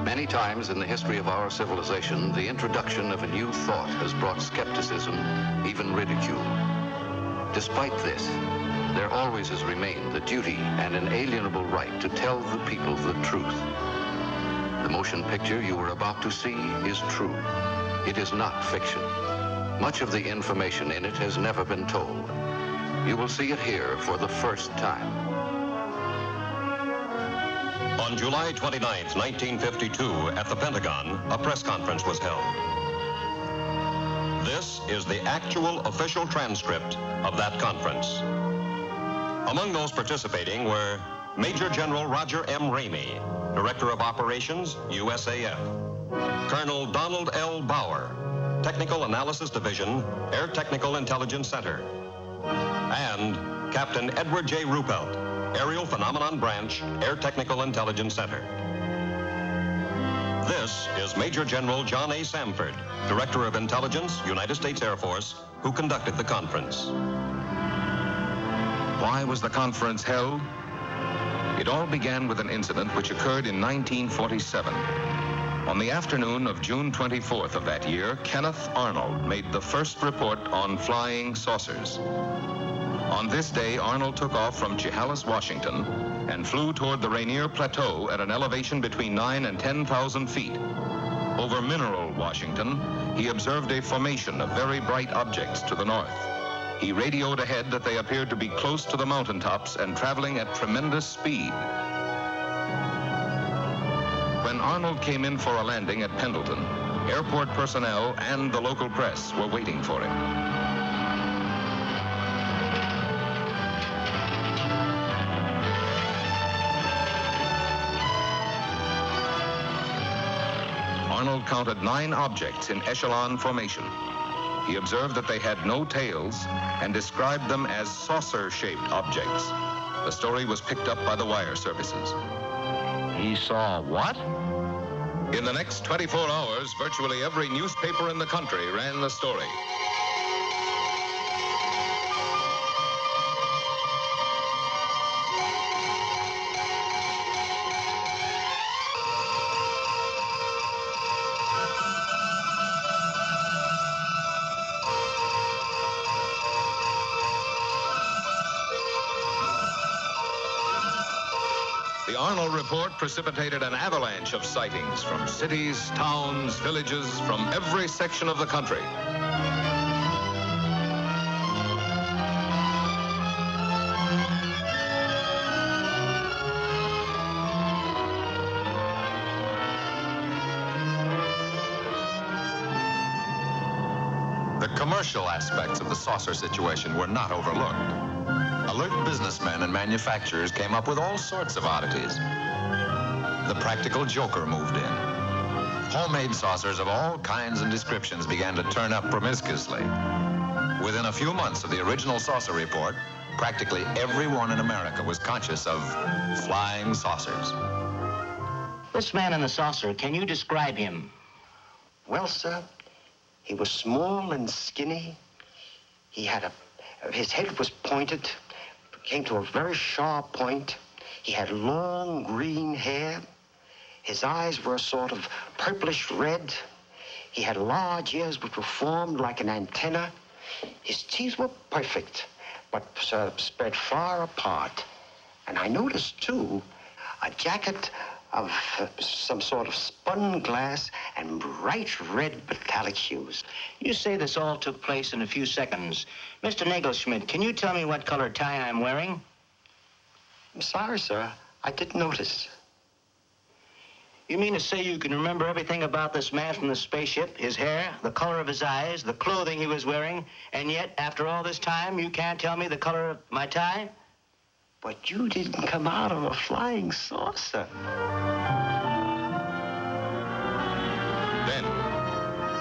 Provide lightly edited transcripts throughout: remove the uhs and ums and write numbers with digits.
Many times in the history of our civilization, the introduction of a new thought has brought skepticism, even ridicule. Despite this, there always has remained the duty and inalienable right to tell the people the truth. The motion picture you are about to see is true. It is not fiction. Much of the information in it has never been told. You will see it here for the first time. On July 29, 1952, at the Pentagon, a press conference was held. This is the actual official transcript of that conference. Among those participating were Major General Roger M. Ramey, Director of Operations, USAF, Colonel Donald L. Bauer, Technical Analysis Division, Air Technical Intelligence Center, and Captain Edward J. Ruppelt, Aerial Phenomenon Branch, Air Technical Intelligence Center. This is Major General John A. Samford, Director of Intelligence, United States Air Force, who conducted the conference. Why was the conference held? It all began with an incident which occurred in 1947. On the afternoon of June 24th of that year, Kenneth Arnold made the first report on flying saucers. On this day, Arnold took off from Chehalis, Washington, and flew toward the Rainier Plateau at an elevation between 9,000 and 10,000 feet. Over Mineral, Washington, he observed a formation of very bright objects to the north. He radioed ahead that they appeared to be close to the mountaintops and traveling at tremendous speed. When Arnold came in for a landing at Pendleton, airport personnel and the local press were waiting for him. Arnold counted 9 objects in echelon formation. He observed that they had no tails and described them as saucer-shaped objects. The story was picked up by the wire services. He saw what? In the next 24 hours, virtually every newspaper in the country ran the story. The Arnold report precipitated an avalanche of sightings from cities, towns, villages, from every section of the country. The commercial aspects of the saucer situation were not overlooked. Alert businessmen and manufacturers came up with all sorts of oddities. The practical joker moved in. Homemade saucers of all kinds and descriptions began to turn up promiscuously. Within a few months of the original saucer report, practically everyone in America was conscious of flying saucers. This man in the saucer, can you describe him? Well, sir, he was small and skinny. His head was pointed, came to a very sharp point. He had long green hair. His eyes were a sort of purplish red. He had large ears which were formed like an antenna. His teeth were perfect, but spread far apart. And I noticed, too, a jacket of some sort of spun glass and bright red metallic hues. You say this all took place in a few seconds. Mr. Nagelschmidt, can you tell me what color tie I'm wearing? I'm sorry, sir. I didn't notice. You mean to say you can remember everything about this man from the spaceship, his hair, the color of his eyes, the clothing he was wearing, and yet, after all this time, you can't tell me the color of my tie? But you didn't come out of a flying saucer. Then,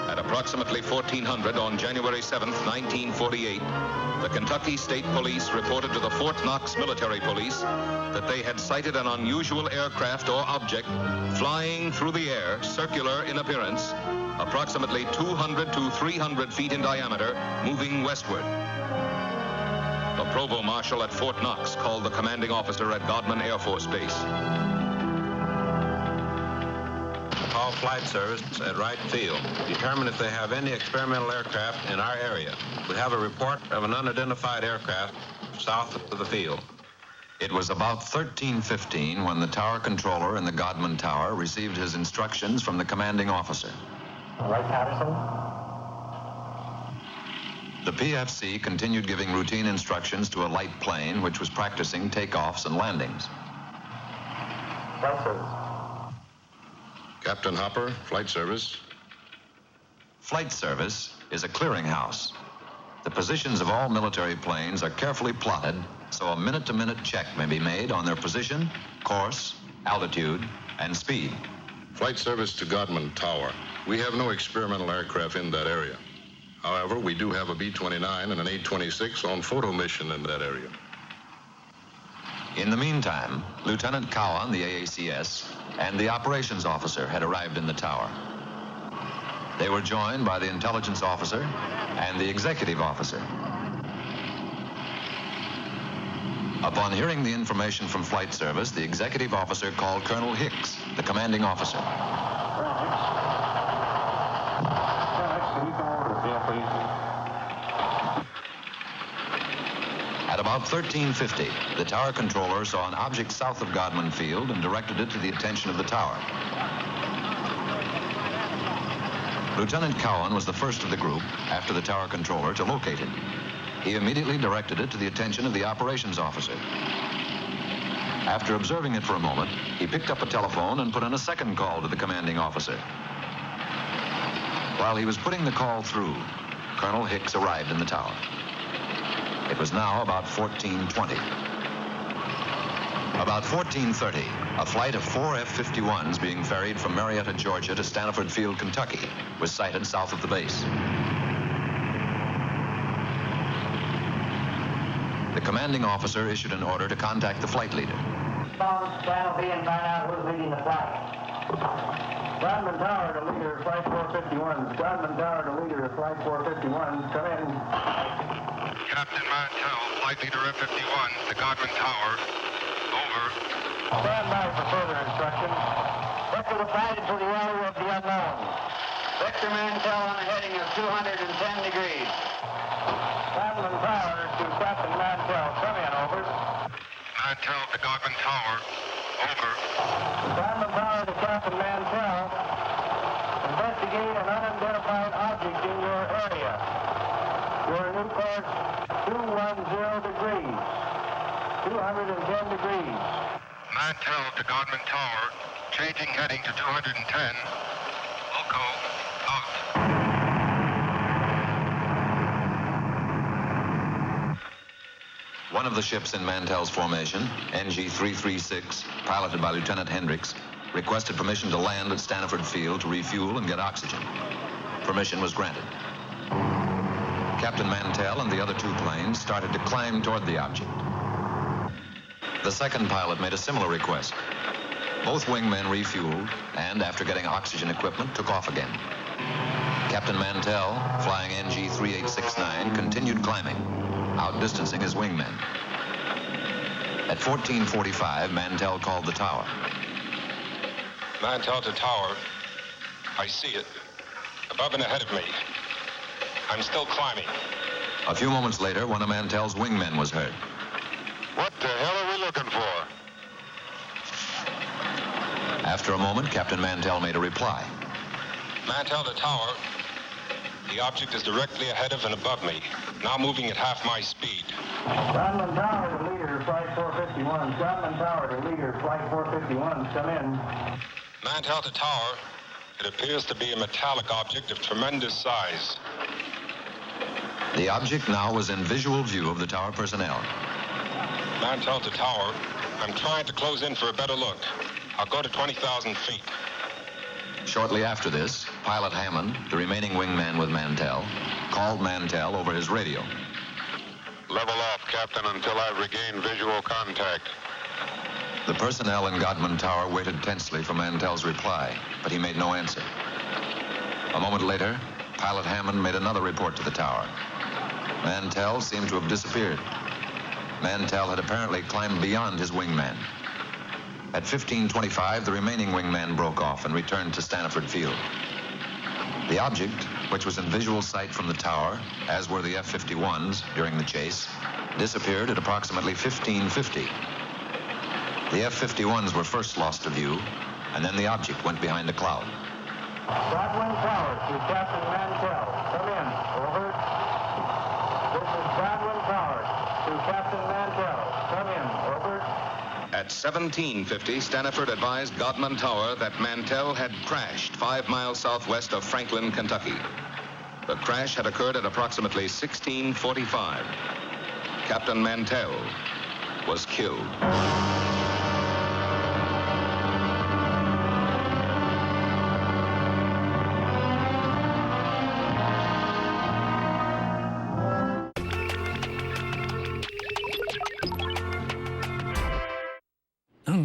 at approximately 1400 on January 7th, 1948, the Kentucky State Police reported to the Fort Knox Military Police that they had sighted an unusual aircraft or object flying through the air, circular in appearance, approximately 200 to 300 feet in diameter, moving westward. The provost marshal at Fort Knox called the commanding officer at Godman Air Force Base. call flight service at Wright Field. Determine if they have any experimental aircraft in our area. We have a report of an unidentified aircraft south of the field. It was about 13:15 when the tower controller in the Godman Tower received his instructions from the commanding officer. Right, Patterson? The PFC continued giving routine instructions to a light plane which was practicing takeoffs and landings. Flight service. Captain Hopper, flight service. Flight service is a clearinghouse. The positions of all military planes are carefully plotted so a minute-to-minute check may be made on their position, course, altitude, and speed. Flight service to Godman Tower. We have no experimental aircraft in that area. However, we do have a B-29 and an A-26 on photo mission in that area. In the meantime, Lieutenant Cowan, the AACS, and the operations officer had arrived in the tower. They were joined by the intelligence officer and the executive officer. Upon hearing the information from flight service, the executive officer called Colonel Hicks, the commanding officer. At about 13:50, the tower controller saw an object south of Godman Field and directed it to the attention of the tower. Lieutenant Cowan was the first of the group, after the tower controller, to locate it. He immediately directed it to the attention of the operations officer. After observing it for a moment, he picked up a telephone and put in a second call to the commanding officer. While he was putting the call through, Colonel Hicks arrived in the tower. It was now about 14:20. About 14:30, a flight of 4 F-51s being ferried from Marietta, Georgia to Stanford Field, Kentucky, was sighted south of the base. The commanding officer issued an order to contact the flight leader. Channel B and find out who's leading the flight. Godman Tower to leader, flight 451. Godman Tower to leader, flight 451. Come in. Captain Mantell, flight leader F-51, to Godman Tower. Over. Stand by for further instructions. Vector decided to the area of the unknown. Vector Mantell on a heading of 210 degrees. Godman Tower to Captain Mantell. Come in, over. Mantell to Godman Tower. Over. Godman Tower to Captain Mantell. Investigate an unidentified object in your area. Your new course, 210 degrees. 210 degrees. Mantell to Godman Tower, changing heading to 210. Loco, out. One of the ships in Mantell's formation, NG-336, piloted by Lieutenant Hendricks, requested permission to land at Stanford Field to refuel and get oxygen. Permission was granted. Captain Mantell and the other two planes started to climb toward the object. The second pilot made a similar request. Both wingmen refueled and, after getting oxygen equipment, took off again. Captain Mantell, flying NG-3869, continued climbing, outdistancing his wingmen. At 14:45, Mantell called the tower. Mantell to tower. I see it. Above and ahead of me. I'm still climbing. A few moments later, one of Mantell's wingmen was heard. What the hell are we looking for? After a moment, Captain Mantell made a reply. Mantell to tower. The object is directly ahead of and above me. Now moving at half my speed. Godman Tower to leader, flight 451. Godman Tower to leader, flight 451. Come in. Mantell to tower. It appears to be a metallic object of tremendous size. The object now was in visual view of the tower personnel. Mantell to tower. I'm trying to close in for a better look. I'll go to 20,000 feet. Shortly after this, Pilot Hammond, the remaining wingman with Mantell, called Mantell over his radio. Level off, Captain, until I regain visual contact. The personnel in Godman Tower waited tensely for Mantell's reply, but he made no answer. A moment later, Pilot Hammond made another report to the tower. Mantell seemed to have disappeared. Mantell had apparently climbed beyond his wingman. At 15:25, the remaining wingman broke off and returned to Stanford Field. The object, which was in visual sight from the tower, as were the F-51s during the chase, disappeared at approximately 15:50. The F-51s were first lost to view, and then the object went behind a cloud. Godwin Tower to Captain Mantell. Come in. Over. This is Godwin Tower to Captain Mantell. Come in. Over. At 17:50, Stanford advised Godman Tower that Mantell had crashed 5 miles southwest of Franklin, Kentucky. The crash had occurred at approximately 16:45. Captain Mantell was killed.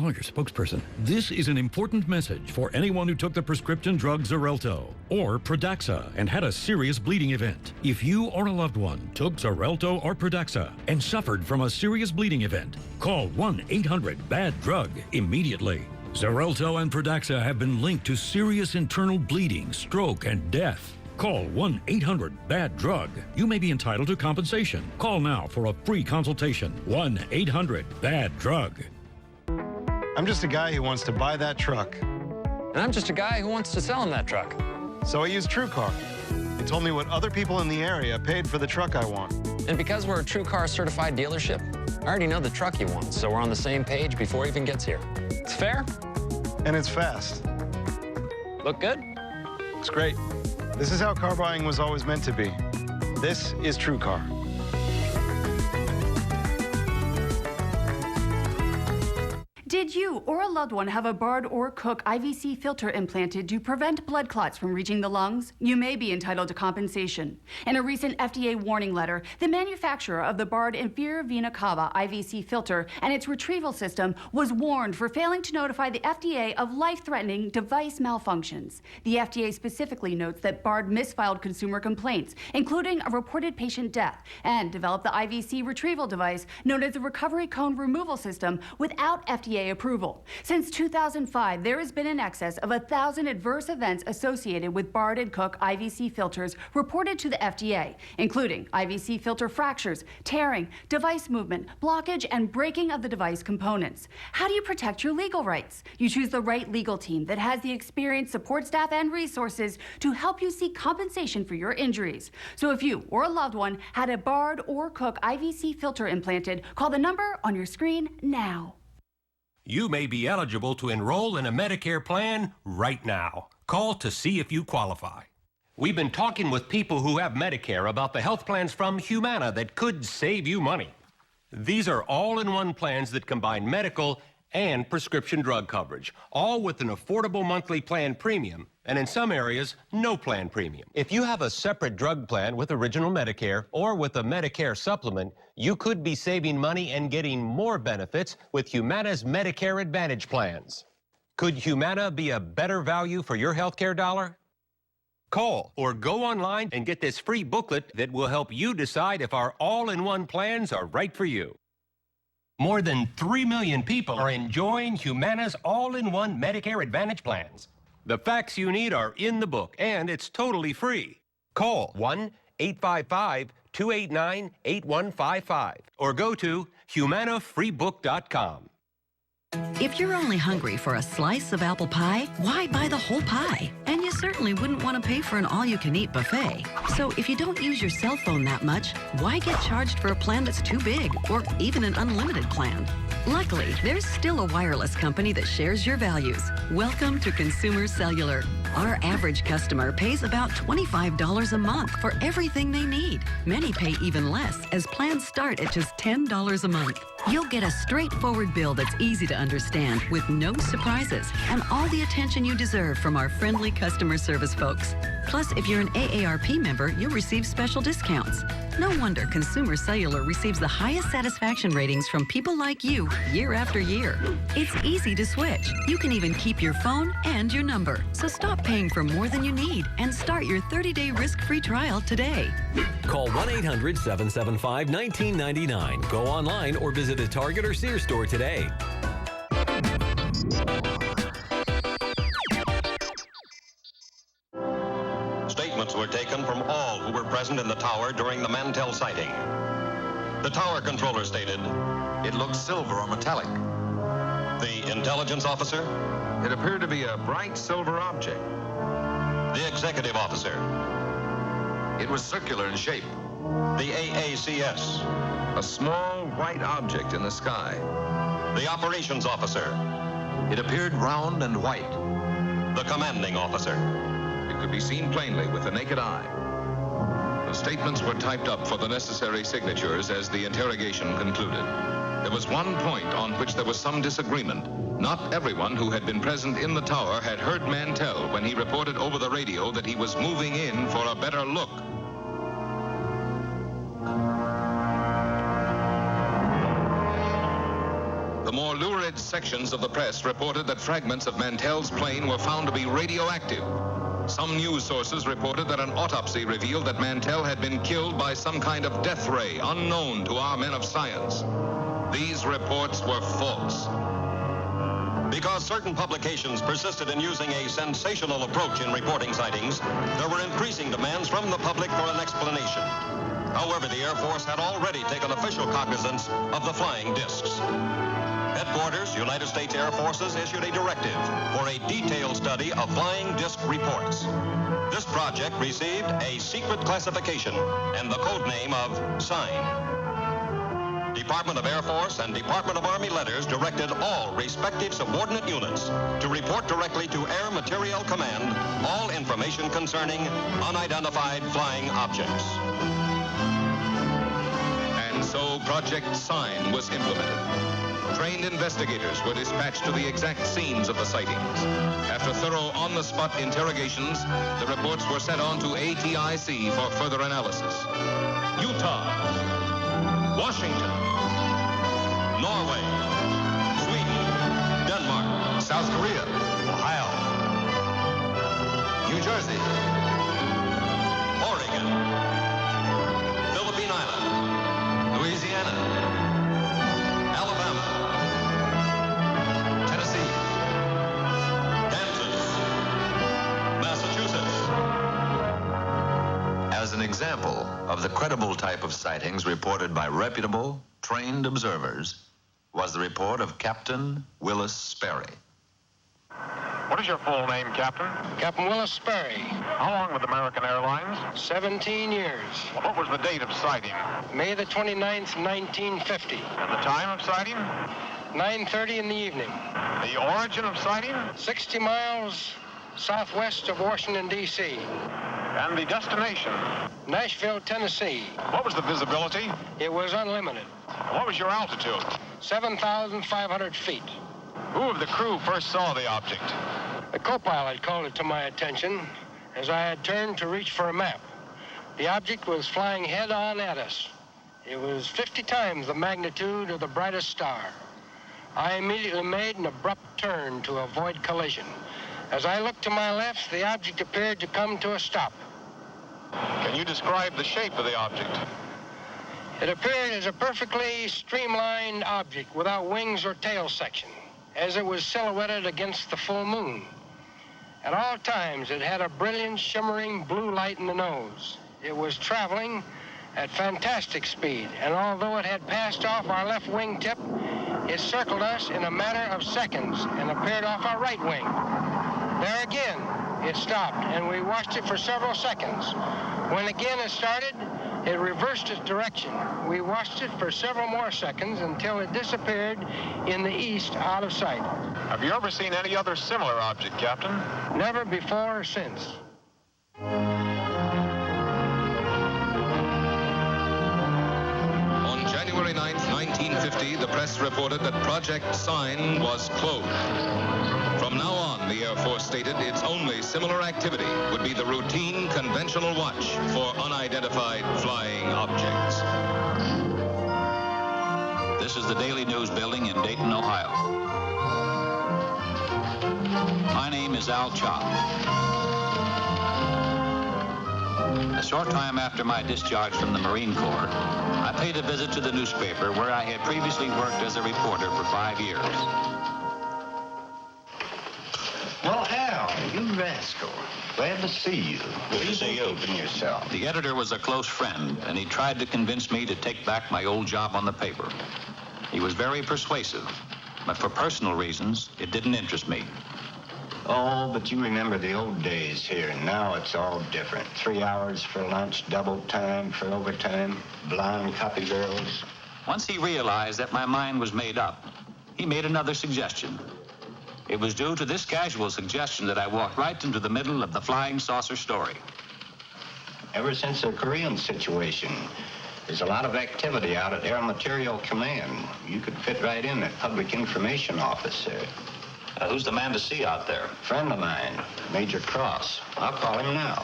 Your spokesperson. This is an important message for anyone who took the prescription drug Xarelto or Pradaxa and had a serious bleeding event. If you or a loved one took Xarelto or Pradaxa and suffered from a serious bleeding event, call 1-800-BAD-DRUG immediately. Xarelto and Pradaxa have been linked to serious internal bleeding, stroke, and death. Call 1-800-BAD-DRUG. You may be entitled to compensation. Call now for a free consultation. 1-800-BAD-DRUG. I'm just a guy who wants to buy that truck. And I'm just a guy who wants to sell him that truck. So I used TrueCar. It told me what other people in the area paid for the truck I want. And because we're a TrueCar certified dealership, I already know the truck you want, so we're on the same page before it even gets here. It's fair. And it's fast. Look good? Looks great. This is how car buying was always meant to be. This is TrueCar. Did you or a loved one have a Bard or Cook IVC filter implanted to prevent blood clots from reaching the lungs? You may be entitled to compensation. In a recent FDA warning letter, the manufacturer of the Bard Inferior Vena Cava IVC filter and its retrieval system was warned for failing to notify the FDA of life-threatening device malfunctions. The FDA specifically notes that Bard misfiled consumer complaints, including a reported patient death, and developed the IVC retrieval device known as the Recovery Cone Removal System without FDA approval. Since 2005, there has been in excess of 1,000 adverse events associated with Bard and Cook IVC filters reported to the FDA, including IVC filter fractures, tearing, device movement, blockage, and breaking of the device components. How do you protect your legal rights? You choose the right legal team that has the experience, support staff, and resources to help you seek compensation for your injuries. So if you or a loved one had a Bard or Cook IVC filter implanted, call the number on your screen now. You may be eligible to enroll in a Medicare plan right now. Call to see if you qualify. We've been talking with people who have Medicare about the health plans from Humana that could save you money. These are all-in-one plans that combine medical and prescription drug coverage, all with an affordable monthly plan premium, and in some areas, no plan premium. If you have a separate drug plan with Original Medicare or with a Medicare supplement, you could be saving money and getting more benefits with Humana's Medicare Advantage plans. Could Humana be a better value for your healthcare dollar? Call or go online and get this free booklet that will help you decide if our all-in-one plans are right for you. More than 3 million people are enjoying Humana's all-in-one Medicare Advantage plans. The facts you need are in the book, and it's totally free. Call 1-855-289-8155 or go to humanafreebook.com. If you're only hungry for a slice of apple pie, why buy the whole pie? And you certainly wouldn't want to pay for an all-you-can-eat buffet. So if you don't use your cell phone that much, why get charged for a plan that's too big or even an unlimited plan? Luckily, there's still a wireless company that shares your values. Welcome to Consumer Cellular. Our average customer pays about $25 a month for everything they need. Many pay even less, as plans start at just $10 a month. You'll get a straightforward bill that's easy to understand with no surprises and all the attention you deserve from our friendly customer service folks. Plus, if you're an AARP member, you'll receive special discounts. No wonder Consumer Cellular receives the highest satisfaction ratings from people like you year after year. It's easy to switch. You can even keep your phone and your number. So stop paying for more than you need and start your 30-day risk-free trial today. Call 1-800-775-1999. Go online or visit a Target or Sears store today. Statements were taken from all who were present in the tower during the Mantell sighting. The tower controller stated, "It looked silver or metallic." The intelligence officer, "It appeared to be a bright silver object." The executive officer, "It was circular in shape." The AACS, "A small white object in the sky." The operations officer, "It appeared round and white." The commanding officer, "It could be seen plainly with the naked eye." The statements were typed up for the necessary signatures as the interrogation concluded. There was one point on which there was some disagreement. Not everyone who had been present in the tower had heard Mantell when he reported over the radio that he was moving in for a better look. The more lurid sections of the press reported that fragments of Mantell's plane were found to be radioactive. Some news sources reported that an autopsy revealed that Mantell had been killed by some kind of death ray unknown to our men of science. These reports were false. Because certain publications persisted in using a sensational approach in reporting sightings, there were increasing demands from the public for an explanation. However, the Air Force had already taken official cognizance of the flying discs. Headquarters, United States Air Forces, issued a directive for a detailed study of flying disc reports. This project received a secret classification and the code name of SIGN. Department of Air Force and Department of Army letters directed all respective subordinate units to report directly to Air Materiel Command all information concerning unidentified flying objects. And so Project SIGN was implemented. Trained investigators were dispatched to the exact scenes of the sightings. After thorough on-the-spot interrogations, the reports were sent on to ATIC for further analysis. Utah, Washington, Norway, Sweden, Denmark, South Korea, Ohio, New Jersey, Oregon, Philippine Island, Louisiana, Alabama, Tennessee, Kansas, Massachusetts. As an example of the credible type of sightings reported by reputable, trained observers was the report of Captain Willis Sperry. What is your full name, Captain? Captain Willis Sperry. How long with American Airlines? 17 years. What was the date of sighting? May the 29th, 1950. And the time of sighting? 9:30 in the evening. The origin of sighting? 60 miles southwest of Washington, D.C. And the destination? Nashville, Tennessee. What was the visibility? It was unlimited. And what was your altitude? 7,500 feet. Who of the crew first saw the object? The co-pilot called it to my attention as I had turned to reach for a map. The object was flying head-on at us. It was 50 times the magnitude of the brightest star. I immediately made an abrupt turn to avoid collision. As I looked to my left, the object appeared to come to a stop. Can you describe the shape of the object? It appeared as a perfectly streamlined object without wings or tail section, as it was silhouetted against the full moon. At all times, it had a brilliant, shimmering blue light in the nose. It was traveling at fantastic speed, and although it had passed off our left wingtip, it circled us in a matter of seconds and appeared off our right wing. There again, it stopped, and we watched it for several seconds. When again it started, it reversed its direction. We watched it for several more seconds until it disappeared in the east out of sight. Have you ever seen any other similar object, Captain? Never before or since. On January 9th, 1950, the press reported that Project SIGN was closed. From now on, the Air Force stated its only similar activity would be the routine conventional watch for unidentified flying objects. This is the Daily News building in Dayton, Ohio. My name is Al Chop. A short time after my discharge from the Marine Corps, I paid a visit to the newspaper where I had previously worked as a reporter for 5 years. You rascal. Glad to see you. Good to see you. Keeping yourself. The editor was a close friend, and he tried to convince me to take back my old job on the paper. He was very persuasive, but for personal reasons, it didn't interest me. Oh, but you remember the old days here, and now it's all different. 3 hours for lunch, double time for overtime, blonde copy girls. Once he realized that my mind was made up, he made another suggestion. It was due to this casual suggestion that I walked right into the middle of the flying saucer story. Ever since the Korean situation, there's a lot of activity out at Air Material Command. You could fit right in at Public Information Office there. Who's the man to see out there? Friend of mine, Major Cross. I'll call him now.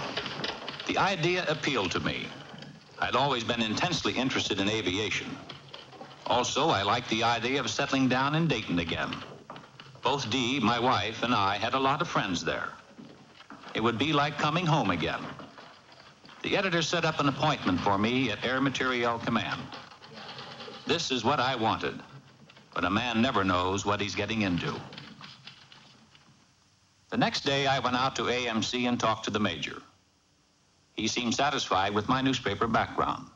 The idea appealed to me. I'd always been intensely interested in aviation. Also, I liked the idea of settling down in Dayton again. Both Dee, my wife, and I had a lot of friends there. It would be like coming home again. The editor set up an appointment for me at Air Materiel Command. This is what I wanted, but a man never knows what he's getting into. The next day, I went out to AMC and talked to the major. He seemed satisfied with my newspaper background.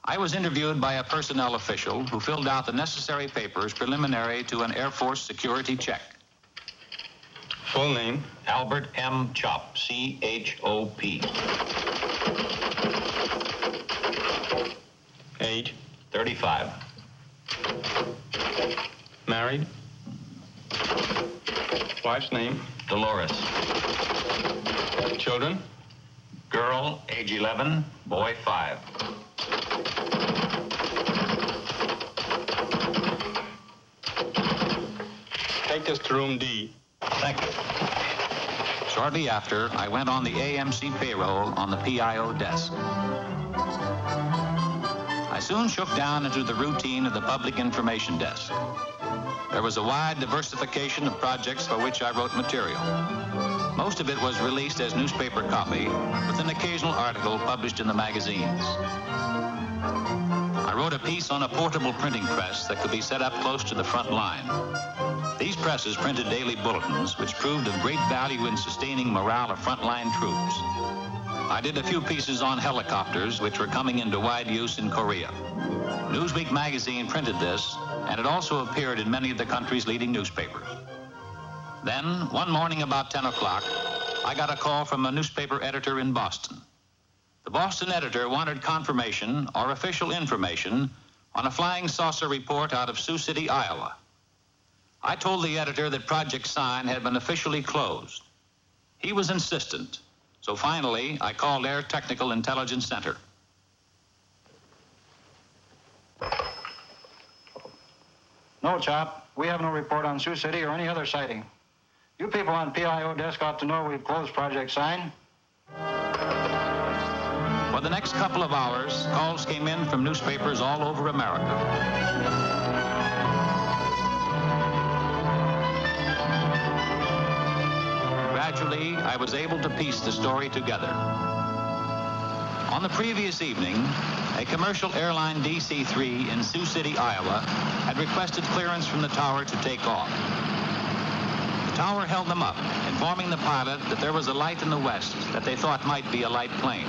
I was interviewed by a personnel official who filled out the necessary papers preliminary to an Air Force security check. Full name? Albert M. Chop, C-H-O-P. Age? 35. Married? Wife's name? Dolores. Children? Girl, age 11, boy 5. Take this to room D. Thank you. Shortly after, I went on the AMC payroll on the PIO desk. I soon shook down into the routine of the public information desk. There was a wide diversification of projects for which I wrote material. Most of it was released as newspaper copy, with an occasional article published in the magazines. I wrote a piece on a portable printing press that could be set up close to the front line. These presses printed daily bulletins, which proved of great value in sustaining morale of frontline troops. I did a few pieces on helicopters, which were coming into wide use in Korea. Newsweek magazine printed this, and it also appeared in many of the country's leading newspapers. Then, one morning about 10 o'clock, I got a call from a newspaper editor in Boston. The Boston editor wanted confirmation or official information on a flying saucer report out of Sioux City, Iowa. I told the editor that Project Sign had been officially closed. He was insistent, so finally I called Air Technical Intelligence Center. No, Chop. We have no report on Sioux City or any other sighting. You people on PIO desk ought to know we've closed Project Sign. For the next couple of hours, calls came in from newspapers all over America. Gradually, I was able to piece the story together. On the previous evening, a commercial airline DC-3 in Sioux City, Iowa, had requested clearance from the tower to take off. The tower held them up, informing the pilot that there was a light in the west that they thought might be a light plane.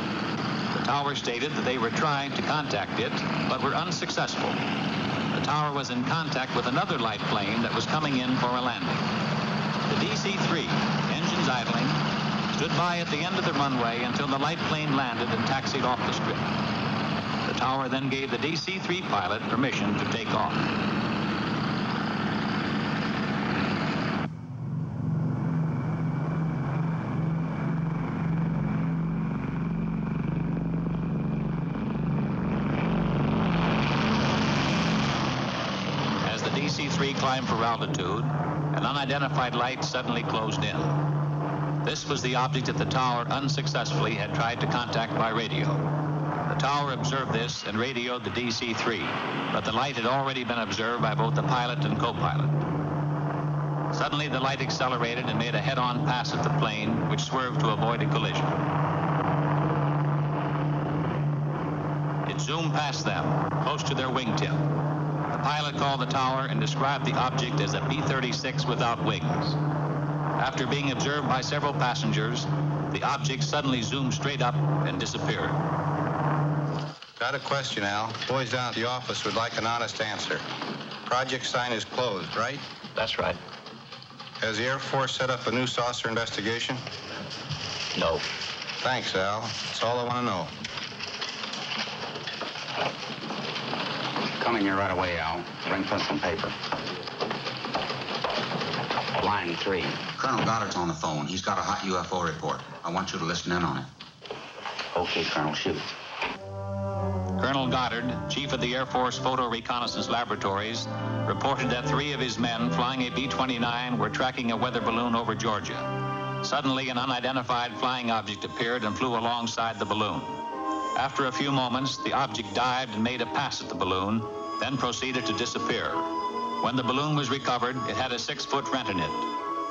The tower stated that they were trying to contact it, but were unsuccessful. The tower was in contact with another light plane that was coming in for a landing. The DC-3, engines idling, stood by at the end of the runway until the light plane landed and taxied off the strip. The tower then gave the DC-3 pilot permission to take off. As the DC-3 climbed for altitude, an unidentified light suddenly closed in. This was the object that the tower unsuccessfully had tried to contact by radio. The tower observed this and radioed the DC-3, but the light had already been observed by both the pilot and co-pilot. Suddenly, the light accelerated and made a head-on pass at the plane, which swerved to avoid a collision. It zoomed past them, close to their wingtip. The pilot called the tower and described the object as a B-36 without wings. After being observed by several passengers, the object suddenly zoomed straight up and disappeared. Got a question, Al. Boys down at the office would like an honest answer. Project sign is closed, right? That's right. Has the Air Force set up a new saucer investigation? No. Thanks, Al. That's all I want to know. Coming here right away, Al. Bring pencil and paper. Line 3. Colonel Goddard's on the phone. He's got a hot UFO report. I want you to listen in on it. Okay, Colonel, shoot. Colonel Goddard, chief of the Air Force Photo Reconnaissance Laboratories, reported that 3 of his men flying a B-29 were tracking a weather balloon over Georgia. Suddenly, an unidentified flying object appeared and flew alongside the balloon. After a few moments, the object dived and made a pass at the balloon, then proceeded to disappear. When the balloon was recovered, it had a 6-foot rent in it.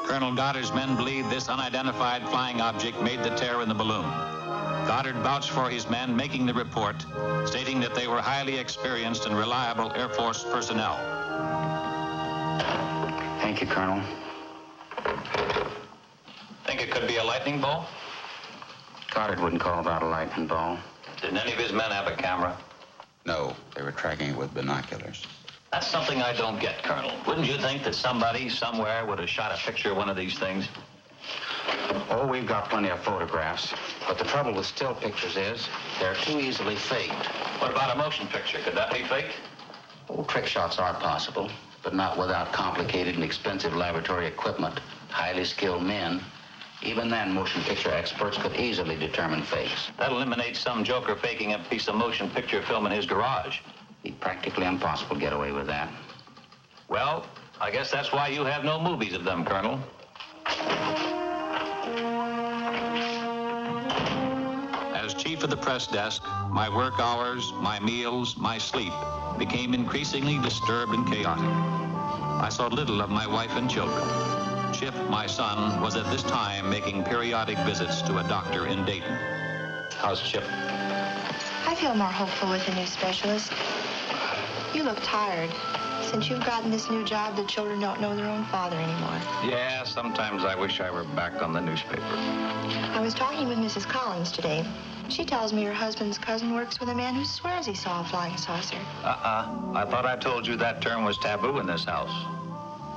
Colonel Goddard's men believed this unidentified flying object made the tear in the balloon. Goddard vouched for his men making the report, stating that they were highly experienced and reliable Air Force personnel. Thank you, Colonel. Think it could be a lightning bolt? Goddard wouldn't call that a lightning ball. Didn't any of his men have a camera? No, they were tracking it with binoculars. That's something I don't get, Colonel. Wouldn't you think that somebody somewhere would have shot a picture of one of these things? Oh, we've got plenty of photographs. But the trouble with still pictures is they're too easily faked. What about a motion picture? Could that be faked? Oh, trick shots are possible, but not without complicated and expensive laboratory equipment, highly skilled men. Even then, motion picture experts could easily determine fakes. That eliminates some joker faking a piece of motion picture film in his garage. It'd be practically impossible to get away with that. Well, I guess that's why you have no movies of them, Colonel. As chief of the press desk, my work hours, my meals, my sleep became increasingly disturbed and chaotic. I saw little of my wife and children. Chip, my son, was at this time making periodic visits to a doctor in Dayton. How's Chip? I feel more hopeful with the new specialist. You look tired. Since you've gotten this new job, the children don't know their own father anymore. Yeah, sometimes I wish I were back on the newspaper. I was talking with Mrs. Collins today. She tells me her husband's cousin works with a man who swears he saw a flying saucer. I thought I told you that term was taboo in this house.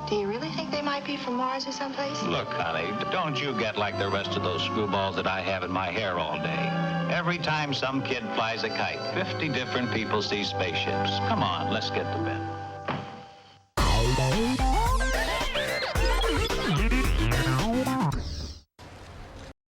Do you really think they might be from Mars or someplace? Look, honey, don't you get like the rest of those screwballs that I have in my hair all day. Every time some kid flies a kite, 50 different people see spaceships. Come on, let's get to bed.